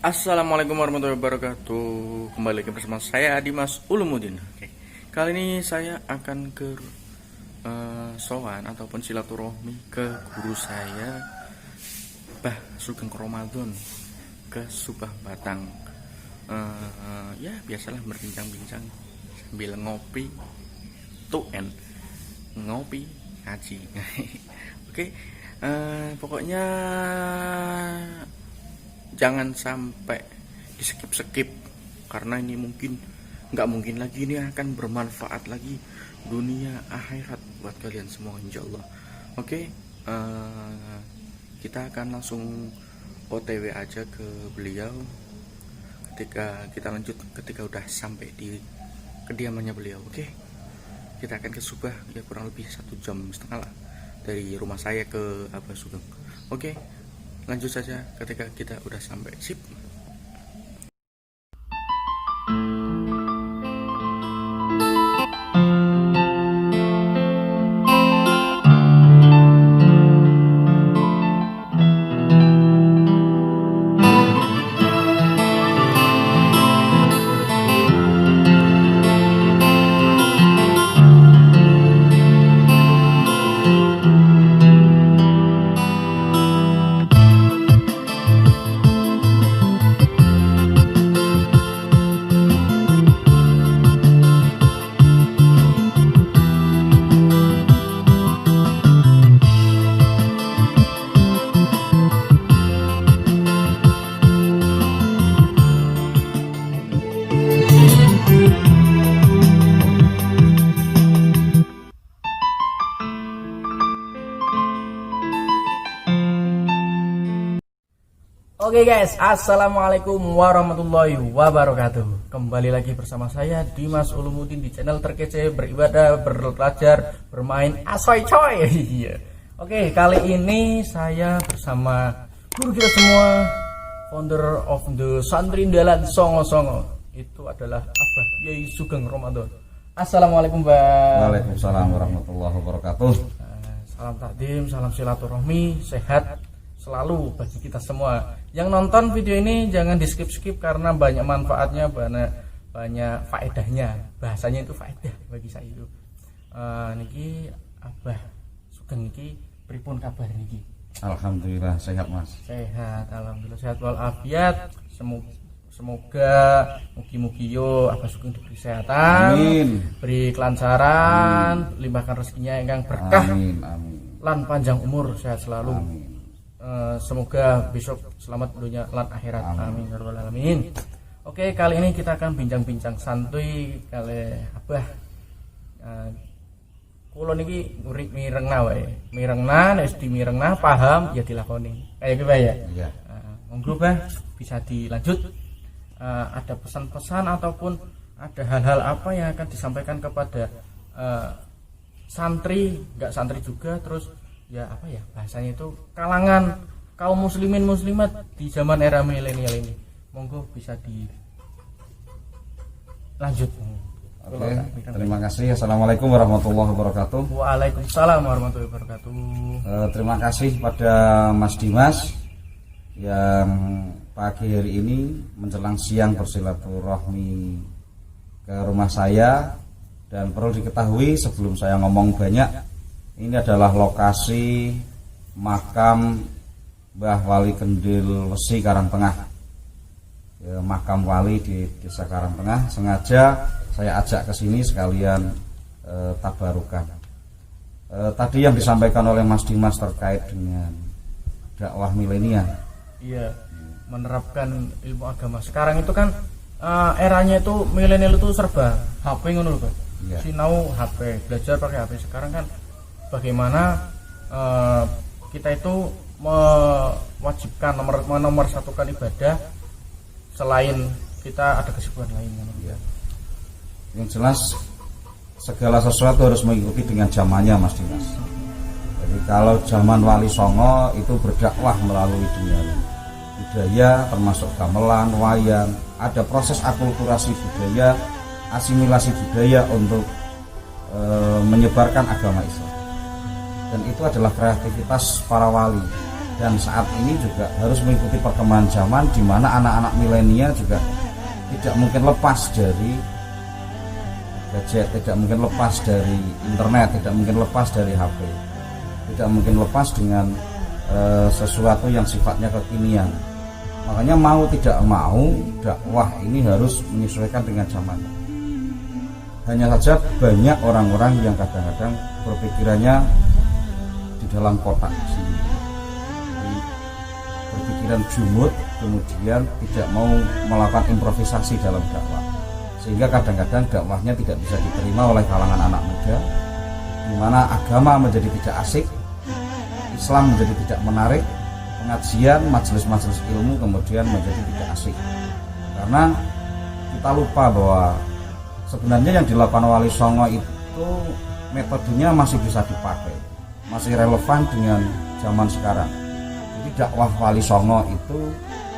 Assalamualaikum warahmatullahi wabarakatuh. Kembali lagi bersama saya Dimas Ulumuddin. Oke. Kali ini saya akan ke sowan ataupun silaturahmi ke guru saya Bah Sugeng Ramadan ke Subah Batang. Ya biasalah berbincang-bincang sambil ngopi ngopi ngaji. Oke. Pokoknya jangan sampai di skip karena ini nggak mungkin lagi, ini akan bermanfaat lagi dunia akhirat buat kalian semua insyaallah. Oke, kita akan langsung OTW aja ke beliau ketika udah sampai di kediamannya beliau. Oke, kita akan ke Subah ya, kurang lebih 1,5 jam lah dari rumah saya ke Abah Sugeng. Oke, lanjut saja ketika kita udah sampai. Sip. Oke guys, assalamualaikum warahmatullahi wabarakatuh. Kembali lagi bersama saya Dimas Ulumuddin di channel terkece beribadah, belajar, bermain asoy coy. Iya. Oke, kali ini saya bersama guru kita semua, founder of the Santri Dalan Songo. Itu adalah Abah Yai Sugeng Ramadan. Assalamualaikum Mbak. Waalaikumsalam warahmatullahi wabarakatuh. Salam takdim, salam silaturahmi, sehat selalu bagi kita semua. Yang nonton video ini jangan di skip karena banyak manfaatnya, banyak faedahnya. Bahasanya itu faedah bagi saya itu. Niki Abah Sugeng niki pripun kabar niki? Alhamdulillah sehat Mas. Sehat, alhamdulillah sehat walafiat. Semoga mugi-mugi yo Abah Sugeng diberi kesehatan, Amin. Beri kelancaran, limpahkan rezekinya yang berkah. Amin. Lan panjang umur, sehat selalu. Amin. Semoga besok selamat dunia lan akhirat. Amin ya rabbal alamin. Oke, kali ini kita akan bincang-bincang santuy kali Abah. Kulo niki mirengna wae. Mirengna nek dimirengna paham ya dilakoni. Kayak gitu ya. Iya. Monggo Bah, bisa dilanjut. Ada pesan-pesan ataupun ada hal-hal apa yang akan disampaikan kepada santri, enggak santri juga, terus ya apa ya bahasanya itu kalangan kaum muslimin muslimat di zaman era milenial ini. Monggo bisa dilanjut. Oke, terima kasih. Assalamualaikum warahmatullahi wabarakatuh. Waalaikumsalam warahmatullahi wabarakatuh. Terima kasih pada Mas Dimas yang pagi hari ini menjelang siang bersilaturahmi ke rumah saya. Dan perlu diketahui sebelum saya ngomong banyak, ini adalah lokasi makam Mbah Wali Kendil Wesi Karangtengah, ya, makam wali di desa Karangtengah. Sengaja saya ajak ke sini sekalian tabarukan. Tadi yang disampaikan oleh Mas Dimas terkait dengan dakwah milenial. Iya, menerapkan ilmu agama. Sekarang itu kan eranya itu milenial itu serba HP ngono lho, Pak. Iya. Sinau HP, belajar pakai HP. Sekarang kan bagaimana kita itu mewajibkan nomor satukan ibadah selain kita ada kesibukan lain. Ya. Yang jelas segala sesuatu harus mengikuti dengan zamannya Mas Dimas. Jadi kalau zaman Wali Songo itu berdakwah melalui dunia budaya termasuk gamelan, wayang, ada proses akulturasi budaya, asimilasi budaya untuk menyebarkan agama Islam. Dan itu adalah kreativitas para wali dan saat ini juga harus mengikuti perkembangan zaman, di mana anak-anak milenial juga tidak mungkin lepas dari gadget, tidak mungkin lepas dari internet, tidak mungkin lepas dari HP, tidak mungkin lepas dengan sesuatu yang sifatnya kekinian. Makanya mau tidak mau dakwah ini harus menyesuaikan dengan zaman. Hanya saja banyak orang-orang yang kadang-kadang berpikirannya di dalam kotak sendiri, berpikiran jumud, kemudian tidak mau melakukan improvisasi dalam dakwah, sehingga kadang-kadang dakwahnya tidak bisa diterima oleh kalangan anak muda, di mana agama menjadi tidak asik, Islam menjadi tidak menarik, pengajian, majelis-majelis ilmu kemudian menjadi tidak asik. Karena kita lupa bahwa sebenarnya yang dilakukan Wali Songo itu metodenya masih bisa dipakai, masih relevan dengan zaman sekarang. Jadi dakwah Wali Songo itu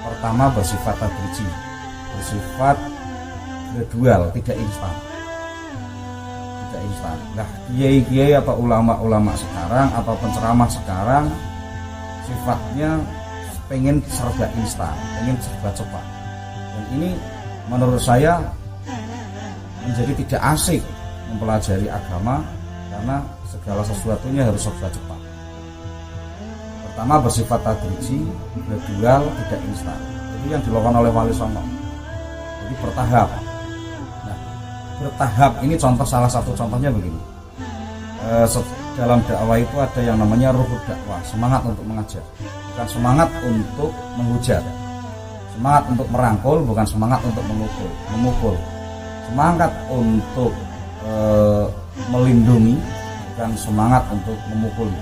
pertama bersifat tadriji, bersifat gradual, tidak instan. Nah, kiai-kiai atau ulama-ulama sekarang atau penceramah sekarang sifatnya pengen serba instan, pengen serba cepat. Dan ini menurut saya menjadi tidak asik mempelajari agama, karena segala sesuatunya harus serba cepat. Pertama bersifat tadriji, gradual, tidak instan. Itu yang dilakukan oleh Wali Songo. Jadi bertahap. Nah, bertahap ini salah satu contohnya begini. Dalam dakwah itu ada yang namanya ruhud dakwah, semangat untuk mengajar, bukan semangat untuk menghujat, semangat untuk merangkul, bukan semangat untuk memukul, semangat untuk melindungi, bukan semangat untuk memukuli.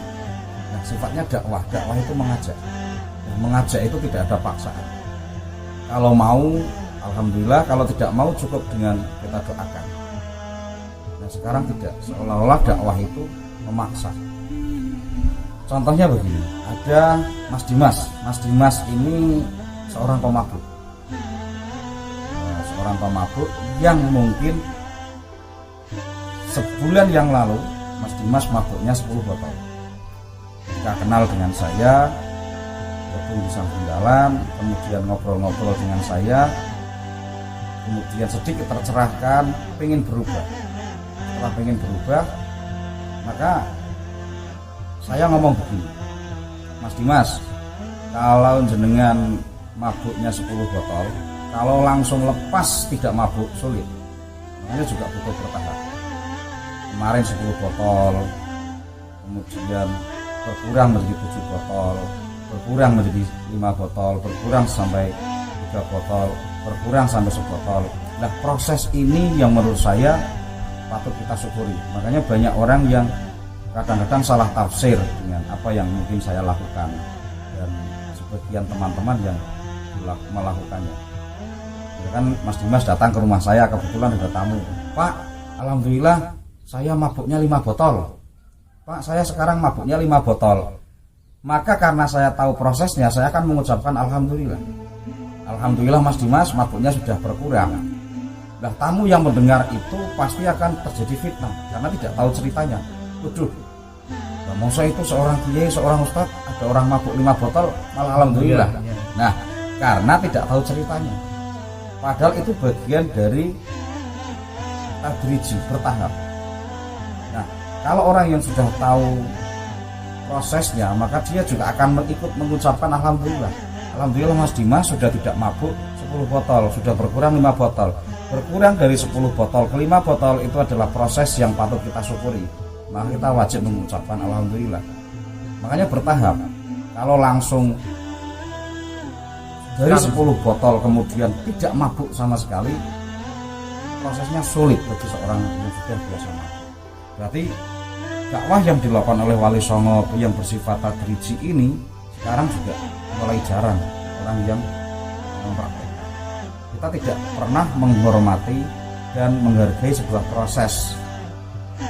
Nah, sifatnya dakwah itu mengajak. Nah, mengajak itu tidak ada paksaan. Kalau mau, alhamdulillah. Kalau tidak mau, cukup dengan kita doakan. Nah, sekarang tidak, seolah-olah dakwah itu memaksa. Contohnya begini, ada Mas Dimas. Mas Dimas ini seorang pemabuk. Seorang pemabuk yang mungkin sebulan yang lalu Mas Dimas mabuknya 10 botol. Jika kenal dengan saya, gabung di samping jalan, kemudian ngobrol-ngobrol dengan saya, kemudian sedikit tercerahkan, pengen berubah. Setelah pengen berubah, maka saya ngomong begini, Mas Dimas, kalau jenengan mabuknya 10 botol, kalau langsung lepas tidak mabuk sulit, makanya juga butuh bertahap. Kemarin 10 botol, kemudian berkurang menjadi 7 botol, berkurang menjadi 5 botol, berkurang sampai 3 botol, berkurang sampai 1 botol. Nah, proses ini yang menurut saya patut kita syukuri. Makanya banyak orang yang kadang-kadang salah tafsir dengan apa yang mungkin saya lakukan, dan sebagian teman-teman yang melakukannya. Ya kan, Mas Dimas datang ke rumah saya, kebetulan ada tamu. Pak, alhamdulillah saya mabuknya 5 botol. Pak, saya sekarang mabuknya 5 botol. Maka karena saya tahu prosesnya, saya akan mengucapkan alhamdulillah. Alhamdulillah Mas Dimas, mabuknya sudah berkurang. Nah, tamu yang mendengar itu pasti akan terjadi fitnah karena tidak tahu ceritanya. Waduh, nah, masa itu seorang kiai, seorang ustadz, ada orang mabuk 5 botol malah alhamdulillah. Nah, karena tidak tahu ceritanya. Padahal itu bagian dari tadriji, bertahap. Nah, kalau orang yang sudah tahu prosesnya, maka dia juga akan ikut mengucapkan alhamdulillah. Alhamdulillah Mas Dimas sudah tidak mabuk 10 botol, sudah berkurang 5 botol. Berkurang dari 10 botol ke 5 botol itu adalah proses yang patut kita syukuri. Maka kita wajib mengucapkan alhamdulillah. Makanya bertahap. Kalau langsung dari 10 botol kemudian tidak mabuk sama sekali, prosesnya sulit bagi seorang yang sudah biasa mabuk. Berarti dakwah yang dilakukan oleh Wali Songo yang bersifat tadriji ini sekarang juga mulai jarang orang yang mempraktekkan. Kita tidak pernah menghormati dan menghargai sebuah proses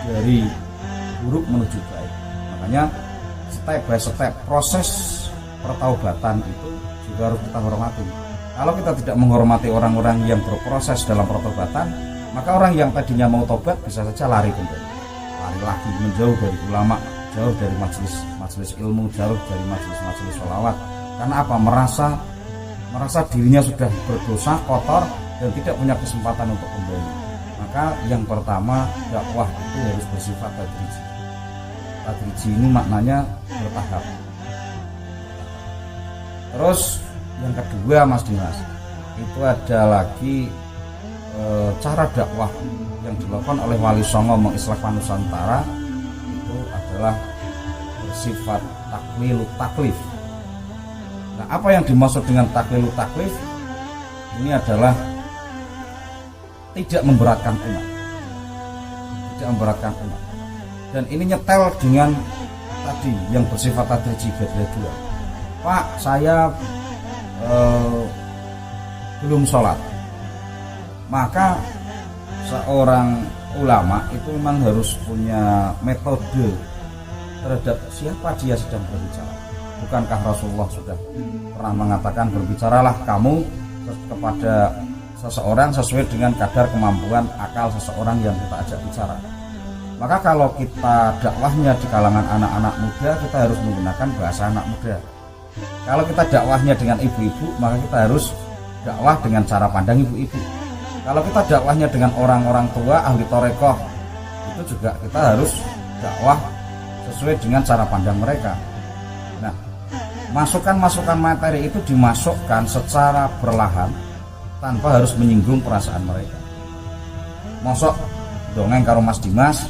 dari buruk menuju baik. Makanya step by step proses pertaubatan itu juga harus kita hormati. Kalau kita tidak menghormati orang-orang yang berproses dalam pertobatan, maka orang yang tadinya mau tobat bisa saja lari kembali, lari lagi menjauh dari ulama, jauh dari majelis ilmu, jauh dari majelis sholawat. Karena apa? Merasa dirinya sudah berdosa, kotor, dan tidak punya kesempatan untuk kembali. Maka yang pertama, dakwah itu harus bersifat tadriji. Tadriji ini maknanya bertahap. Terus yang kedua, Mas Dimas, itu ada lagi cara dakwah yang dilakukan oleh Wali Songo mengislamkan Nusantara, itu adalah bersifat taklif. Nah, apa yang dimaksud dengan taklif? Ini adalah tidak memberatkan umat. Dan ini nyetel dengan tadi yang bersifat tadriji beda. Pak, saya belum sholat. Maka seorang ulama itu memang harus punya metode terhadap siapa dia sedang berbicara. Bukankah Rasulullah sudah pernah mengatakan, berbicaralah kamu kepada seseorang sesuai dengan kadar kemampuan akal seseorang yang kita ajak bicara. Maka kalau kita dakwahnya di kalangan anak-anak muda, kita harus menggunakan bahasa anak muda. Kalau kita dakwahnya dengan ibu-ibu, maka kita harus dakwah dengan cara pandang ibu-ibu. Kalau kita dakwahnya dengan orang-orang tua, ahli torekoh, itu juga kita harus dakwah sesuai dengan cara pandang mereka. Nah, masukan-masukan materi itu dimasukkan secara perlahan tanpa harus menyinggung perasaan mereka. Mosok dongeng karo Mas Dimas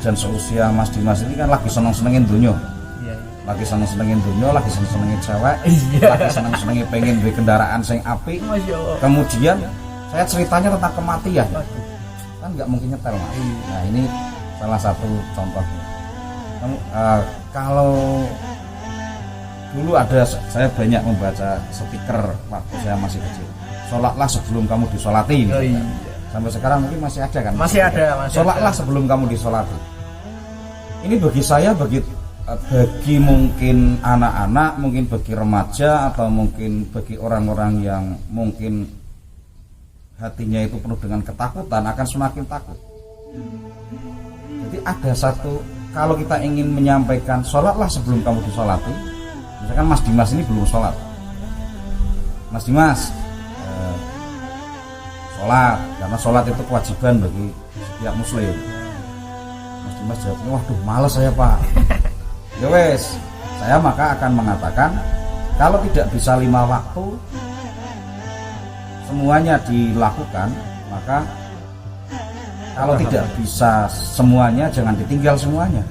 dan seusia Mas Dimas ini kan lagi seneng-senengin dunia. Lagi seneng-senengin dunia, lagi seneng-senengin cewek, lagi seneng-senengin pengen beli kendaraan sing apik. Kemudian saya ceritanya tentang kematian, kan nggak mungkin nyetel, Mas. Nah, ini salah satu contohnya. Kalau dulu saya banyak membaca stiker waktu saya masih kecil. Sholatlah sebelum kamu disolati. Sampai sekarang mungkin masih ada kan? Masih ada. Sholatlah sebelum kamu disolati. Ini bagi saya, bagi mungkin anak-anak, mungkin bagi remaja, atau mungkin bagi orang-orang yang mungkin hatinya itu penuh dengan ketakutan, akan semakin takut. Jadi ada satu, kalau kita ingin menyampaikan sholatlah sebelum kamu disolati, misalkan Mas Dimas ini belum sholat, Mas Dimas sholat, karena sholat itu kewajiban bagi setiap muslim. Mas Dimas jawabnya, waduh males saya Pak. Ya wes, saya maka akan mengatakan, kalau tidak bisa 5 waktu semuanya dilakukan, maka kalau tidak bisa semuanya jangan ditinggal semuanya.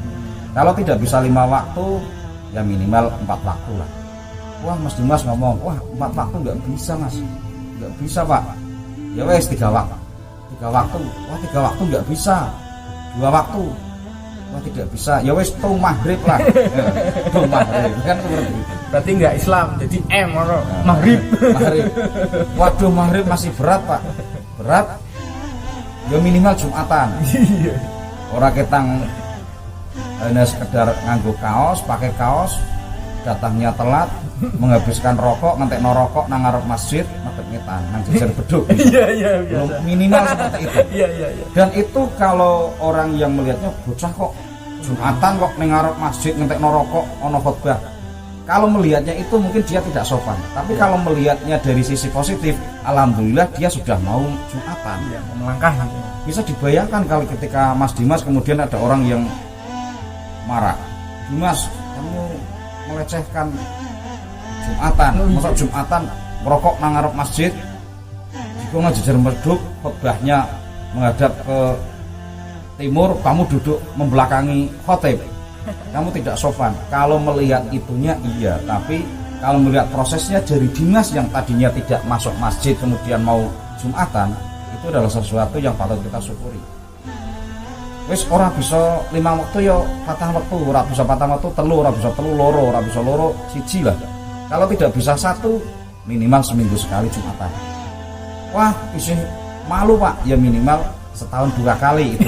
Kalau tidak bisa 5 waktu, ya minimal 4 waktu lah. Wah, Mas Dimas ngomong, wah 4 waktu nggak bisa Mas, nggak bisa Pak. Ya wes 3 waktu, 3 waktu, wah 3 waktu nggak bisa, 2 waktu, wah tidak bisa, ya wes tung maghrib lah. Tung maghrib kan seperti itu. Berarti nggak Islam, jadi maghrib. Maghrib. Waduh, maghrib masih berat Pak. Berat. Ya minimal Jumatan. Orang ketang hanya sekedar nganggo kaos, pakai kaos, datangnya telat, menghabiskan rokok, ngentekno rokok nang ngarep masjid, madhep ngetan, nang jejer beduk. Iya, minimal seperti itu. Iya. Dan itu kalau orang yang melihatnya, bocah kok Jumatan kok ning ngarep masjid ngentekno rokok, ono khotbah. Kalau melihatnya itu mungkin dia tidak sopan. Tapi kalau melihatnya dari sisi positif, alhamdulillah dia sudah mau Jumatan. Melangkah. Bisa dibayangkan kalau ketika Mas Dimas kemudian ada orang yang marah. Dimas, kamu melecehkan Jumatan. Masa Jumatan merokok nang ngarep masjid, jika jejer beduk, khotbahnya menghadap ke timur, kamu duduk membelakangi khotib. Kamu tidak sopan. Kalau melihat itunya iya, tapi kalau melihat prosesnya dari Dimas yang tadinya tidak masuk masjid kemudian mau Jumatan, itu adalah sesuatu yang patut kita syukuri. Wis ora bisa 5 waktu ya 4 waktu, ora bisa 4 waktu telu, ora bisa telu loro, ora bisa loro siji lah. Kalau tidak bisa 1, minimal seminggu sekali Jumatan. Wah, isi malu Pak, ya minimal setahun 2 kali itu.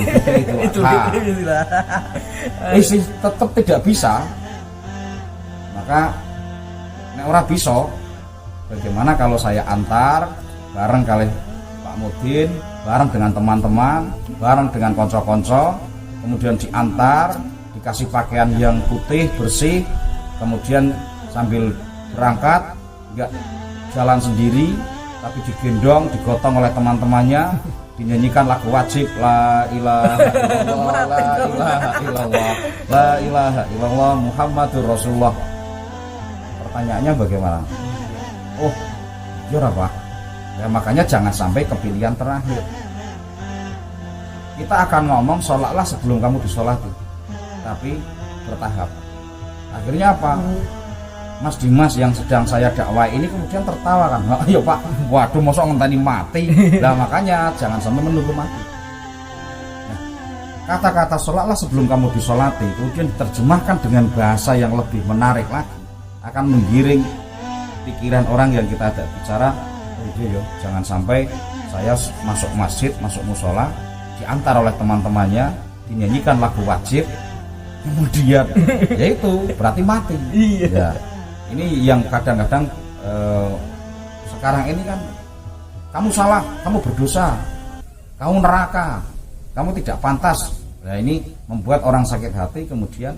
Isi tetap tidak bisa. Maka nek ora bisa, bagaimana kalau saya antar bareng kali Pak Mudin, bareng dengan teman-teman, bareng dengan konco-konco, kemudian diantar, dikasih pakaian yang putih bersih, kemudian sambil berangkat nggak jalan sendiri tapi digendong, digotong oleh teman-temannya, dinyanyikan lagu wajib la ilaha illallah la ilaha illallah la ilaha illallah Muhammadur Rasulullah. Pertanyaannya bagaimana? Oh, jujur apa? Ya makanya jangan sampai kepilihan terakhir. Kita akan ngomong sholatlah sebelum kamu disolati, tapi bertahap. Akhirnya apa? Mas Dimas yang sedang saya dakwah ini kemudian tertawa kan, ayo Pak, waduh mosok ngenteni mati. Nah makanya jangan sampai menunggu mati. Nah, kata-kata sholatlah sebelum kamu disolati kemudian diterjemahkan dengan bahasa yang lebih menarik lagi, akan menggiring pikiran orang yang kita ada bicara. Jangan sampai saya masuk masjid, masuk musola, diantar oleh teman-temannya, dinyanyikan lagu wajib, kemudian yaitu berarti mati. Ya. Ini yang kadang-kadang sekarang ini kan kamu salah, kamu berdosa, kamu neraka, kamu tidak pantas. Nah ini membuat orang sakit hati kemudian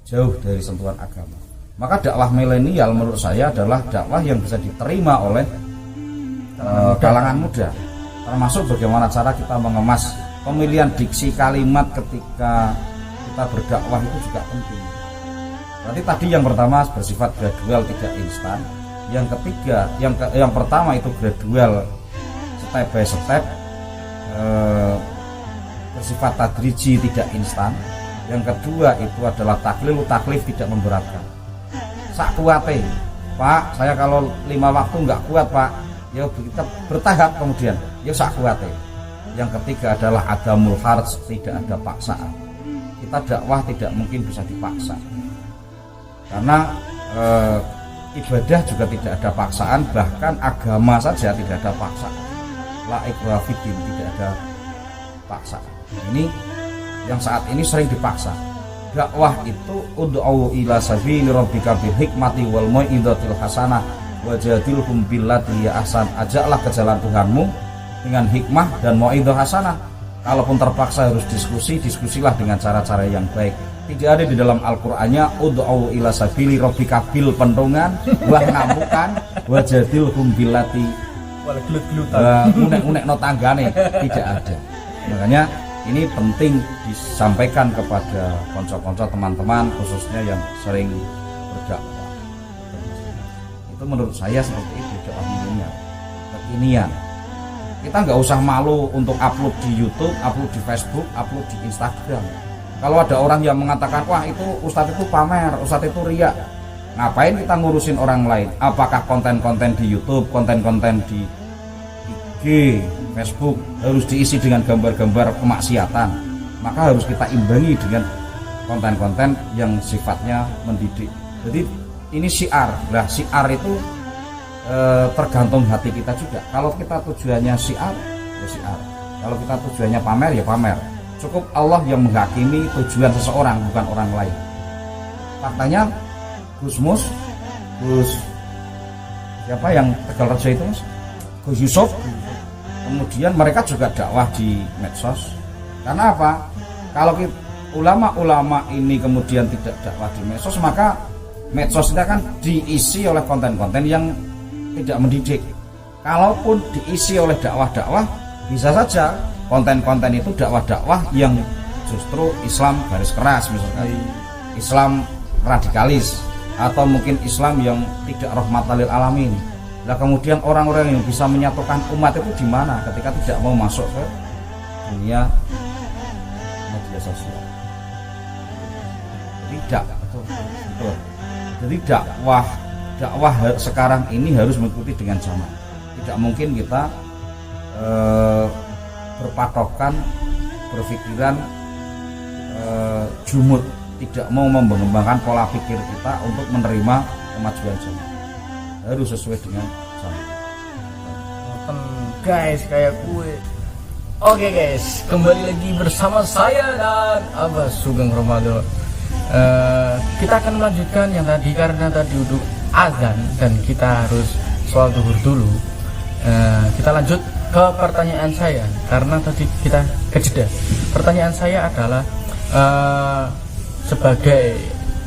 jauh dari sentuhan agama. Maka dakwah milenial menurut saya adalah dakwah yang bisa diterima oleh kalangan muda. Termasuk bagaimana cara kita mengemas pemilihan diksi kalimat ketika kita berdakwah itu juga penting. Berarti tadi yang pertama bersifat gradual tidak instan. Yang ketiga, yang pertama itu gradual step by step, bersifat tadriji tidak instan. Yang kedua itu adalah taklif tidak memberatkan. Sak kuate, Pak, saya kalau 5 waktu nggak kuat Pak, ya kita bertahap kemudian, ya sak kuate. Yang ketiga adalah adamul harj, tidak ada paksaan. Kita dakwah tidak mungkin bisa dipaksa. Karena ibadah juga tidak ada paksaan, bahkan agama saja tidak ada paksaan. La ikraha fiddin, tidak ada paksaan. Ini yang saat ini sering dipaksa. Dakwah itu ud'u ila sabili rabbika bil hikmati wal mau'izatil hasanah wajadilhum billati hiya ahsan. Ajaklah ke jalan Tuhanmu dengan hikmah dan mau'izah hasanah. Kalaupun terpaksa harus diskusi, diskusilah dengan cara-cara yang baik. Tidak ada di dalam Al-Qur'annya ud'u ila sabili rabbika bil pentungan, wah ngamukan, wajadilhum billati wal gelut-gelutan. Unek-unek no tanggane, tidak ada. Makanya ini penting disampaikan kepada konco-konco teman-teman khususnya yang sering berdakwah. Itu menurut saya seperti itu dakwah milenial kekinian. Kita nggak usah malu untuk upload di YouTube, upload di Facebook, upload di Instagram. Kalau ada orang yang mengatakan wah itu ustadz itu pamer, ustadz itu riya, ngapain kita ngurusin orang lain? Apakah konten-konten di YouTube, konten-konten di IG, Facebook harus diisi dengan gambar-gambar kemaksiatan? Maka harus kita imbangi dengan konten-konten yang sifatnya mendidik. Jadi ini syiar. Nah syiar itu tergantung hati kita juga. Kalau kita tujuannya syiar, ya syiar. Kalau kita tujuannya pamer, ya pamer. Cukup Allah yang menghakimi tujuan seseorang, bukan orang lain. Faktanya Gus siapa yang Tegalrejo itu Mas? Gus Yusuf. Kemudian mereka juga dakwah di medsos. Karena apa? Kalau ulama-ulama ini kemudian tidak dakwah di medsos, maka medsos itu kan diisi oleh konten-konten yang tidak mendidik. Kalaupun diisi oleh dakwah-dakwah, bisa saja konten-konten itu dakwah-dakwah yang justru Islam garis keras, misalkan Islam radikalis, atau mungkin Islam yang tidak rahmatan lil alamin. Nah kemudian orang-orang yang bisa menyatukan umat itu di mana ketika tidak mau masuk ke dunia media sosial? Tidak, betul. Jadi dakwah sekarang ini harus mengikuti dengan zaman. Tidak mungkin kita berpatokan, berpikiran jumud, tidak mau mengembangkan pola pikir kita untuk menerima kemajuan zaman. Harus sesuai dengan zaman. Guys, kayak kue. Oke guys, kembali lagi bersama saya dan Abbas Sugeng Ramadan. Kita akan melanjutkan yang tadi karena tadi duduk azan dan kita harus sholat zuhur dulu. Kita lanjut ke pertanyaan saya karena tadi kita kejeda. Pertanyaan saya adalah sebagai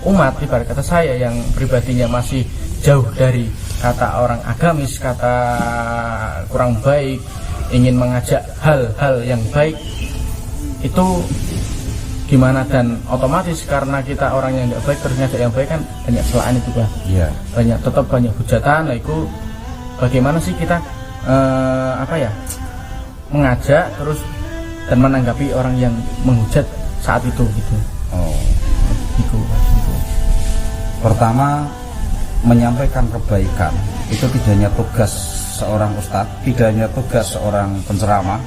umat, ibarat kata saya yang pribadinya masih jauh dari kata orang agamis, kata kurang baik, ingin mengajak hal-hal yang baik itu gimana, dan otomatis karena kita orang yang tidak baik terus ngajak yang baik kan banyak celaan itu kan, Iya. tetap banyak hujatan. Nah itu bagaimana sih kita mengajak terus dan menanggapi orang yang menghujat saat itu gitu. Oh. Gitu. Pertama, menyampaikan kebaikan itu tidak hanya tugas seorang ustadz, tidak hanya tugas seorang penceramah,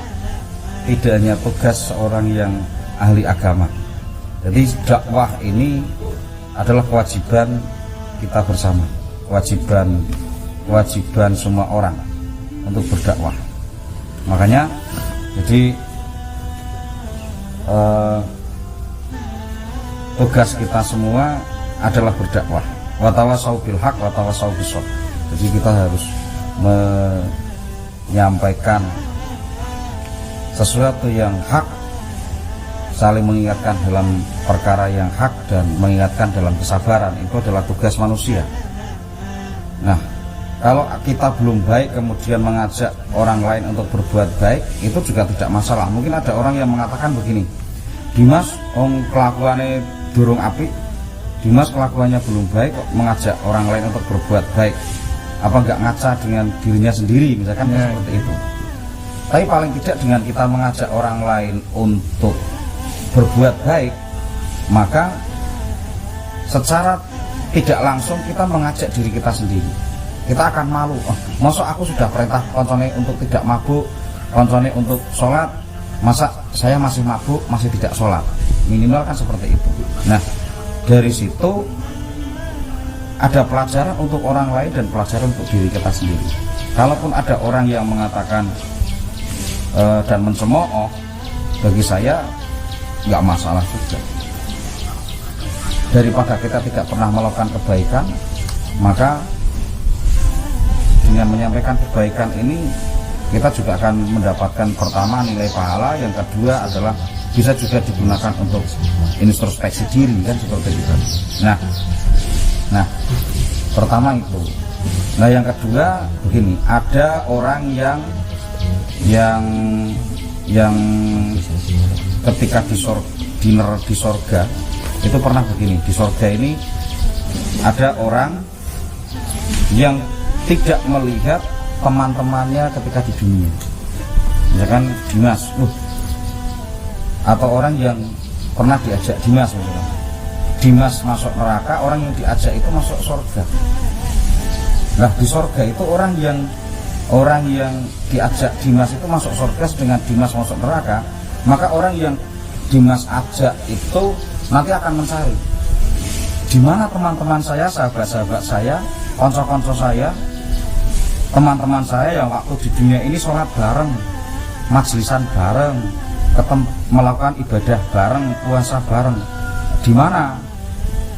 tidak hanya tugas seorang yang ahli agama. Jadi dakwah ini adalah kewajiban kita bersama, kewajiban semua orang untuk berdakwah. Makanya jadi tugas kita semua adalah berdakwah. Wa tawasau bil haq wa tawasau bis sabr. Jadi kita harus menyampaikan sesuatu yang hak, saling mengingatkan dalam perkara yang hak dan mengingatkan dalam kesabaran. Itu adalah tugas manusia. Nah, kalau kita belum baik kemudian mengajak orang lain untuk berbuat baik, itu juga tidak masalah. Mungkin ada orang yang mengatakan begini, Dimas kelakuannya durung apik, Dimas kelakuannya belum baik kok mengajak orang lain untuk berbuat baik, apa enggak ngaca dengan dirinya sendiri, misalkan seperti itu. Tapi paling tidak dengan kita mengajak orang lain untuk berbuat baik, maka secara tidak langsung kita mengajak diri kita sendiri. Kita akan malu, masa aku sudah perintah koncone untuk tidak mabuk, koncone untuk sholat, masa saya masih mabuk, masih tidak sholat. Minimal kan seperti itu. Nah, dari situ ada pelajaran untuk orang lain dan pelajaran untuk diri kita sendiri. Kalaupun ada orang yang mengatakan dan mencemooh, bagi saya nggak masalah juga. Daripada kita tidak pernah melakukan kebaikan, maka dengan menyampaikan kebaikan ini kita juga akan mendapatkan pertama nilai pahala, yang kedua adalah bisa juga digunakan untuk introspeksi diri, kan seperti itu. Nah, pertama itu. Nah, yang kedua begini, ada orang yang ketika dinner di sorga itu pernah begini. Di sorga ini ada orang yang tidak melihat teman-temannya ketika di dunia, misalkan Dimas, atau orang yang pernah diajak Dimas, misalkan Dimas masuk neraka, orang yang diajak itu masuk surga. Nah, di surga itu orang yang diajak Dimas itu masuk surga, sedangkan Dimas masuk neraka, maka orang yang Dimas ajak itu nanti akan mencari di mana teman-teman saya, sahabat-sahabat saya, konco-konco saya, teman-teman saya yang waktu di dunia ini sholat bareng, majlisan bareng, melakukan ibadah bareng, puasa bareng. Di mana?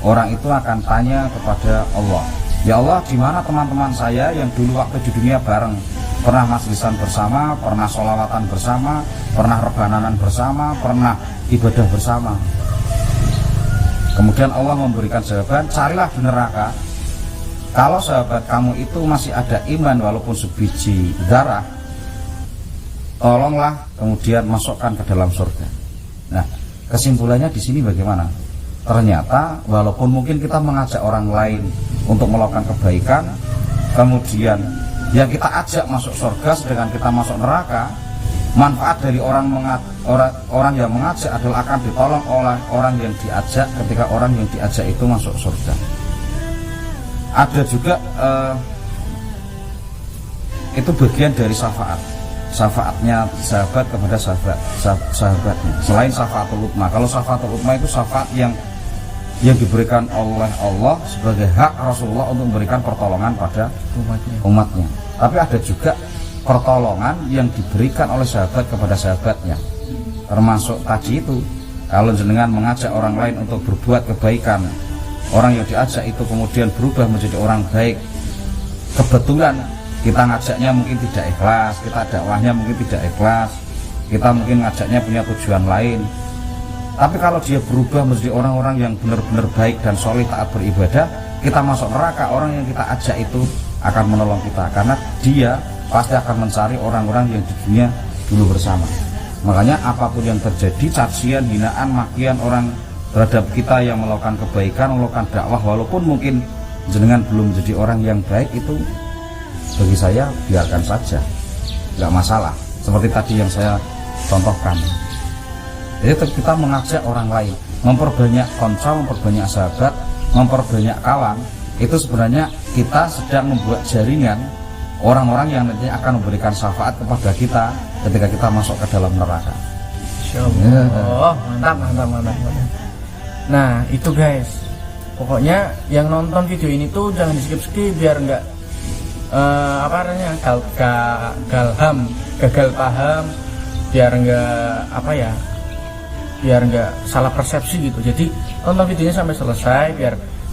Orang itu akan tanya kepada Allah, ya Allah, di mana teman-teman saya yang dulu waktu di dunia bareng, pernah majlisan bersama, pernah sholawatan bersama, pernah rebananan bersama, pernah ibadah bersama. Kemudian Allah memberikan jawaban, carilah di neraka. Kalau sahabat kamu itu masih ada iman walaupun sebiji darah, tolonglah kemudian masukkan ke dalam surga. Nah, kesimpulannya di sini bagaimana? Ternyata walaupun mungkin kita mengajak orang lain untuk melakukan kebaikan, kemudian yang kita ajak masuk surga sedangkan kita masuk neraka, manfaat dari orang yang mengajak adalah akan ditolong oleh orang yang diajak ketika orang yang diajak itu masuk surga. Ada juga itu bagian dari syafaatnya sahabat kepada sahabatnya. Selain syafaatul utma, kalau syafaatul utma itu syafaat yang diberikan oleh Allah sebagai hak Rasulullah untuk memberikan pertolongan pada umatnya. Tapi ada juga pertolongan yang diberikan oleh sahabat kepada sahabatnya, termasuk tadi itu, kalau jenengan mengajak orang lain untuk berbuat kebaikan, orang yang diajak itu kemudian berubah menjadi orang baik, kebetulan kita ngajaknya mungkin tidak ikhlas, kita dakwahnya mungkin tidak ikhlas, kita mungkin ngajaknya punya tujuan lain, Tapi kalau dia berubah menjadi orang-orang yang benar-benar baik dan soleh taat beribadah, kita masuk neraka, orang yang kita ajak itu akan menolong kita, karena dia pasti akan mencari orang-orang yang di dunia dulu bersama. Makanya apapun yang terjadi, cacian, hinaan, makian orang terhadap kita yang melakukan kebaikan, melakukan dakwah, walaupun mungkin jenengan belum menjadi orang yang baik, itu bagi saya biarkan saja, nggak masalah. Seperti tadi yang saya contohkan. Jadi kita mengajak orang lain, memperbanyak konco, memperbanyak sahabat, memperbanyak kawan, itu sebenarnya kita sedang membuat jaringan orang-orang yang nantinya akan memberikan syafaat kepada kita ketika kita masuk ke dalam neraka. Insyaallah. Mantap. Nah itu guys, pokoknya yang nonton video ini tuh jangan di skip biar nggak gagal paham, biar nggak salah persepsi gitu. Jadi tonton videonya sampai selesai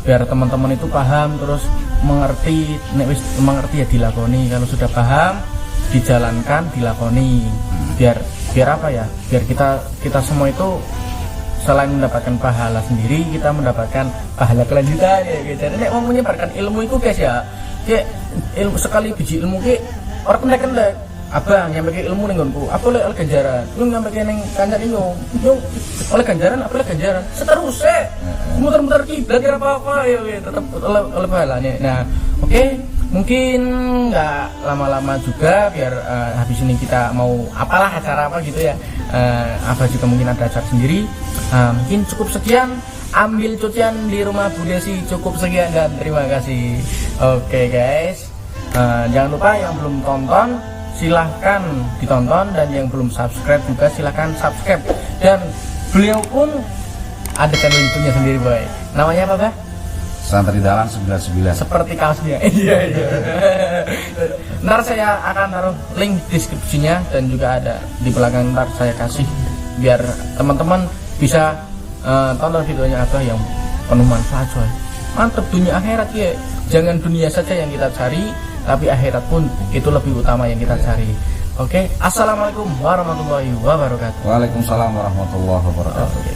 biar teman-teman itu paham, terus mengerti ya dilakoni. Kalau sudah paham, dijalankan, dilakoni. Biar kita semua itu selain mendapatkan pahala sendiri, kita mendapatkan pahala kelanjutan ya gitu. Jadi mau menyebarkan ilmu itu guys ya, ilmu sekali biji ilmu ki orang kendek abang yang pakai ilmu nih gonku, apa oleh ganjaran, lu nggak pakai neng kanjar ini oleh ganjaran, apa oleh ganjaran, seterusnya muter-muter kiblat kira apa ya tetap oleh pahalanya. Nah oke, mungkin nggak lama-lama juga, biar habis ini kita mau apalah acara apa gitu ya, apa juga mungkin ada acara sendiri. Mungkin cukup sekian, ambil cucian di rumah Bu Desi, cukup sekian dan terima kasih. Oke guys, jangan lupa yang belum tonton silahkan ditonton, dan yang belum subscribe juga silahkan subscribe. Dan beliau pun ada channel YouTube-nya sendiri boy, namanya apa Bah? Santri Dalam 99. Seperti kaosnya. Iya. Ntar saya akan taruh link deskripsinya, dan juga ada di belakang, ntar saya kasih biar teman-teman bisa tonton videonya apa yang penuh manfaat coy. Mantep dunia akhirat ya. Jangan dunia saja yang kita cari, tapi akhirat pun itu lebih utama yang kita cari. Oke, assalamualaikum warahmatullahi wabarakatuh. Waalaikumsalam warahmatullahi wabarakatuh. Oke.